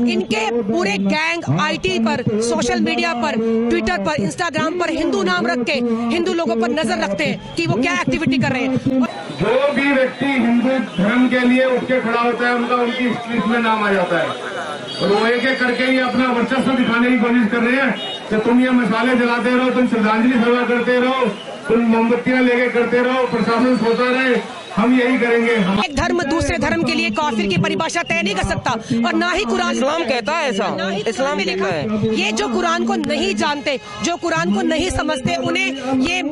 इनके पूरे gang IT पर, सोशल मीडिया पर, ट्विटर पर, इंस्टाग्राम पर हिंदू नाम रख के हिंदू लोगों पर नजर रखते हैं कि वो क्या एक्टिविटी कर रहे हैं। जो भी व्यक्ति हिंदू धर्म के लिए उठ के खड़ा होता है उनका उनकी लिस्ट में नाम आ जाता है और वो एक एक करके ये अपना वर्चस्व दिखाने की कोशिश कर रहे हैं कि तुम ये मसाले जलाते रहो, तुम श्रद्धांजलि सभा करते रहो, तुम मोमबत्तियां लेके करते रहो, प्रशासन सोता रहे, हम यही करेंगे। एक धर्म दूसरे धर्म के लिए काफिर की परिभाषा तय नहीं कर सकता और ना ही कुरान इस्लाम कहता है ऐसा, इस्लाम में लिखा है। ये जो कुरान को नहीं जानते, जो कुरान को नहीं समझते, उन्हें ये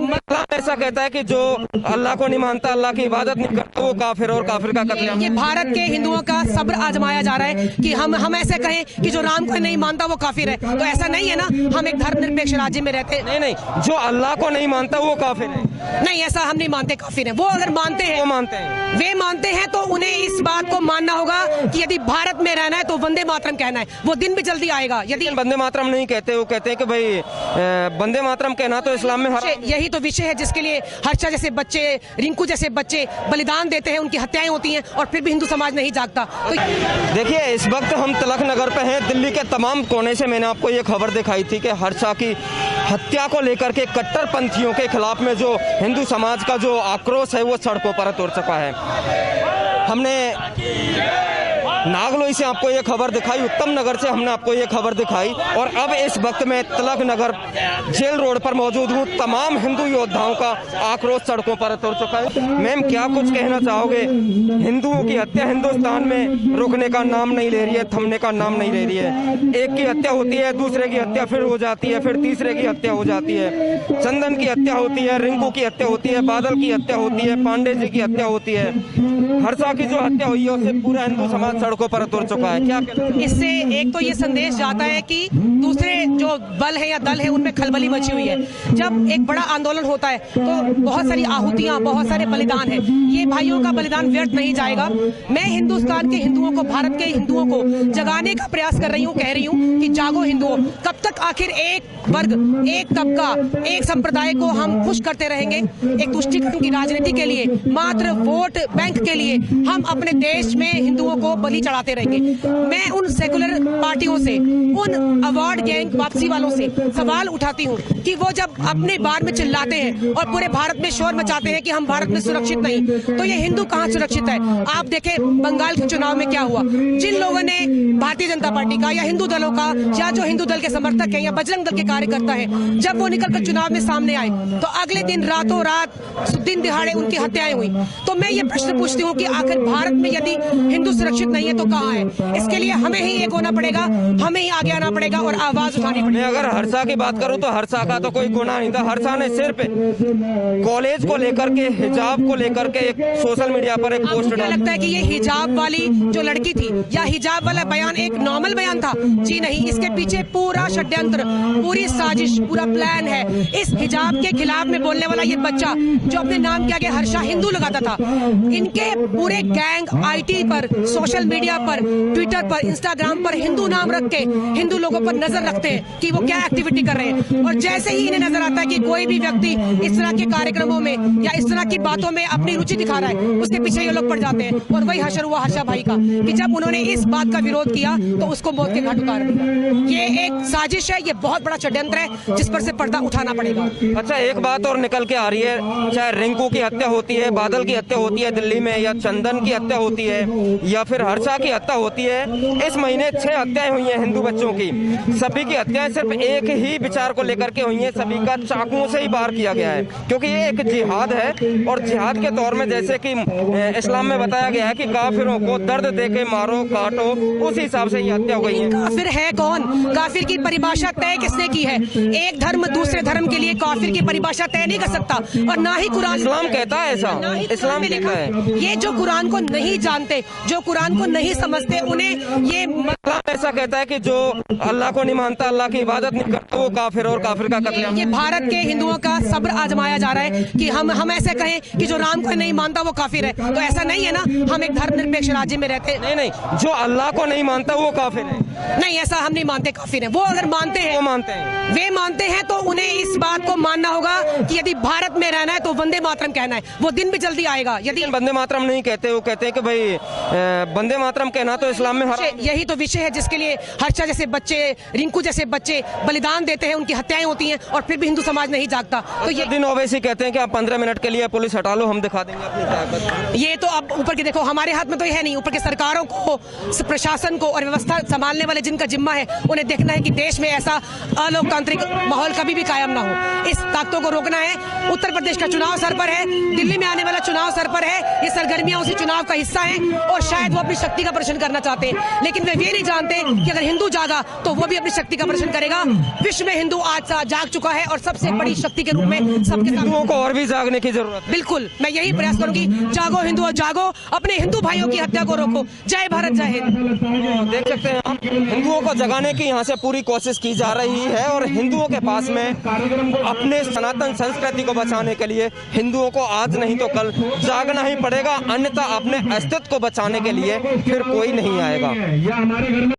ऐसा कहता है कि जो अल्लाह को नहीं मानता, अल्लाह की इबादत नहीं करता, वो काफिर और काफिर का कत्लेआम। ये भारत के हिंदुओं का सब्र आजमाया जा रहा है कि हम ऐसे कहें कि जो राम को नहीं मानता वो काफिर है, तो ऐसा नहीं है ना। हम एक धर्मनिरपेक्ष राज्य में रहते हैं। नहीं, जो अल्लाह को नहीं मानता वो काफिर है। नहीं, ऐसा हम नहीं मानते काफिर है। वो अगर मानते हैं, वे मानते हैं तो उन्हें इस बात को मानना होगा कि यदि भारत में रहना है तो वंदे मातरम कहना है। वो दिन भी जल्दी आएगा। यदि वंदे मातरम नहीं कहते, वो कहते हैं कि भाई वंदे मातरम कहना तो इस्लाम में यही तो विषय है जिसके लिए हर्षा जैसे बच्चे, रिंकू जैसे बच्चे बलिदान देते हैं, उनकी हत्याएं होती हैं और फिर भी हिंदू समाज नहीं जागता। तो देखिए, इस वक्त हम तिलक नगर पे हैं। दिल्ली के तमाम कोने से मैंने आपको ये खबर दिखाई थी कि हर्षा की हत्या को लेकर के कट्टरपंथियों के खिलाफ में जो हिंदू समाज का जो आक्रोश है वो सड़कों पर उतर चुका है। हमने नागलोई से आपको ये खबर दिखाई, उत्तम नगर से हमने आपको ये खबर दिखाई और अब इस वक्त में तिलक नगर जेल रोड पर मौजूद हूँ। तमाम हिंदू योद्धाओं का आक्रोश सड़कों पर उतर चुका है। मैम, क्या कुछ कहना चाहोगे? हिंदुओं की हत्या हिंदुस्तान में रुकने का नाम नहीं ले रही है, थमने का नाम नहीं ले रही है। एक की हत्या होती है, दूसरे की हत्या फिर हो जाती है, फिर तीसरे की हत्या हो जाती है। चंदन की हत्या होती है, रिंकू की हत्या होती है, बादल की हत्या होती है, पांडे जी की हत्या होती है। हर्षा की जो हत्या हुई है उससे पूरा हिंदू समाज सड़कों पर उतर चुका है। क्या इससे एक तो ये संदेश जाता है कि दूसरे जो बल है या दल है उनमें खलबली मची हुई है। जब एक बड़ा आंदोलन होता है तो बहुत सारी आहुतियां, बहुत सारे बलिदान है। ये भाइयों का बलिदान व्यर्थ नहीं जाएगा। मैं हिंदुस्तान के हिंदुओं को, भारत के हिंदुओं को जगाने का प्रयास कर रही हूँ, कह रही हूँ कि जागो हिंदुओं। कब तक आखिर एक वर्ग, एक तबका, एक संप्रदाय को हम खुश करते रहेंगे? एक तुष्टीकरण की राजनीति के लिए, मात्र वोट बैंक के लिए हम अपने देश में हिंदुओं को बलि चढ़ाते रहेंगे। मैं उन सेकुलर पार्टियों से, उन अवार्ड गैंग वापसी वालों से सवाल उठाती हूँ कि वो जब अपने बार में चिल्लाते हैं और पूरे भारत में शोर मचाते हैं कि हम भारत में सुरक्षित नहीं, तो ये हिंदू कहाँ सुरक्षित है? आप देखें बंगाल के चुनाव में क्या हुआ। जिन लोगों ने भारतीय जनता पार्टी का या हिंदू दलों का या जो हिंदू दल के समर्थक है या बजरंग दल के कार्यकर्ता है, जब वो निकलकर चुनाव में सामने आए तो अगले दिन रातों रात दिन दिहाड़े उनकी हत्याएं हुई। तो मैं ये प्रश्न पूछती हूँ कि आखिर भारत में यदि हिंदू सुरक्षित नहीं है तो कहाँ है? इसके लिए हमें ही एक होना पड़ेगा, हमें ही आगे आना पड़ेगा और आवाज उठानी पड़ेगी। अगर हर्षा की बात करूं तो हर्षा का तो कोई गुनाह नहीं था। हर्षा ने सिर्फ कॉलेज को लेकर के, हिजाब को लेकर के एक सोशल मीडिया पर एक पोस्ट डाला। लगता है कि ये हिजाब वाली जो लड़की थी या हिजाब वाला बयान एक नॉर्मल बयान था? जी नहीं, इसके पीछे पूरा षड्यंत्र, पूरी साजिश, पूरा प्लान है। इस हिजाब के खिलाफ में बोलने वाला ये बच्चा जो अपने नाम के आगे हर्षा हिंदू लगाता था, इनके पूरे गैंग आईटी पर, सोशल मीडिया पर, ट्विटर पर, इंस्टाग्राम पर हिंदू नाम रख के हिंदू लोगों पर नजर रखते हैं कि वो क्या एक्टिविटी कर रहे हैं। और जैसे ही इन्हें नजर आता है कि कोई भी व्यक्ति इस तरह के कार्यक्रमों में या इस तरह की बातों में अपनी रुचि दिखा रहा है, उसके पीछे ये लोग पड़ जाते हैं। और वही हशर हुआ हर्षा भाई का कि जब उन्होंने इस बात का विरोध किया तो उसको मौत के घाट उतार दिया। ये एक साजिश है, ये बहुत बड़ा षड्यंत्र है जिस पर से पर्दा उठाना पड़ेगा। अच्छा, एक बात और निकल के आ रही है, चाहे रिंकू की हत्या होती है, बादल की हत्या होती है दिल्ली में, या चंदन की हत्या होती है, या फिर हर्षा की हत्या होती है, इस महीने 6 हत्याएं हुई हैं हिंदू बच्चों की। सभी की हत्याएं सिर्फ एक ही विचार को लेकर के हुई हैं, सभी का चाकुओं से ही वार किया गया है, क्योंकि ये एक जिहाद है। और जिहाद के तौर में जैसे कि इस्लाम में बताया गया है कि काफिरों को दर्द दे के मारो, काटो, उस हिसाब से ये हत्या हो गई है। काफिर है कौन? काफिर की परिभाषा तय किसने की है? एक धर्म दूसरे धर्म के लिए काफिर की परिभाषा तय नहीं कर सकता और ना ही कुरान, इस्लाम कहता है ऐसा, इस्लाम में लिखा है। ये जो कुरान को नहीं जानते, जो कुरान को नहीं समझते, उन्हें ये ऐसा कहता है कि जो अल्लाह को नहीं मानता, अल्लाह की इबादत नहीं करता, वो काफिर और काफिर का कत्लेआम। ये भारत के हिंदुओं का सब्र आजमाया जा रहा है कि हम ऐसे कहें कि जो राम को नहीं मानता वो काफिर है, तो ऐसा नहीं है ना। हम एक धर्मनिरपेक्ष राज्य में रहते हैं। नहीं, जो अल्लाह को नहीं मानता वो काफिर है। नहीं, ऐसा हम नहीं मानते काफिर है। वो अगर मानते हैं, वे मानते हैं तो उन्हें इस बात को मानना होगा कि यदि भारत में रहना है तो वंदे मातरम कहना है। वो दिन भी जल्दी आएगा। यदि वंदे मातरम नहीं कहते, वो कहते हैं कि भाई वंदे मातरम कहना तो इस्लाम में यही तो विषय है जिसके लिए हर्षा जैसे बच्चे, रिंकू जैसे बच्चे बलिदान देते हैं, उनकी हत्याएं होती हैं और फिर भी हिंदू समाज नहीं जागता। तो ये दिन ओवैसी कहते हैं कि आप 15 मिनट के लिए पुलिस हटा लो, हम दिखा देंगे अपनी ताकत। ये तो अब ऊपर के देखो, हमारे हाथ में तो ये है नहीं। ऊपर के सरकारों को, प्रशासन को और व्यवस्था संभालने वाले जिनका जिम्मा है, उन्हें देखना है कि देश में ऐसा अलोकतांत्रिक माहौल कभी भी कायम ना हो। इस ताकतों को रोकना है। उत्तर प्रदेश का चुनाव सर पर है, दिल्ली में आने वाला चुनाव सर पर है। ये सरगर्मियां उसी चुनाव का हिस्सा हैं और शायद वो अपनी शक्ति का प्रदर्शन करना चाहते हैं, लेकिन वे ये नहीं जानते कि अगर हिंदू जागा तो वो भी अपनी शक्ति का प्रदर्शन करेगा। विश्व में हिंदू आज जाग चुका है और सबसे बड़ी शक्ति के रूप में सबके हिंदुओं को और भी जागने की जरूरत है। बिल्कुल, मैं यही प्रयास करूंगी। जागो हिंदुओं जागो, अपने हिंदू भाइयों की हत्या को रोको। जय भारत, जय हिंद। देख सकते हैं आप, हिंदुओं को जगाने की यहाँ से पूरी कोशिश की जा रही है और हिंदुओं के पास में अपने सनातन संस्कृति को बचाने के लिए हिंदुओं को आज नहीं तो कल जागना ही पड़ेगा, अन्यथा अपने अस्तित्व को बचाने के लिए फिर कोई नहीं आएगा।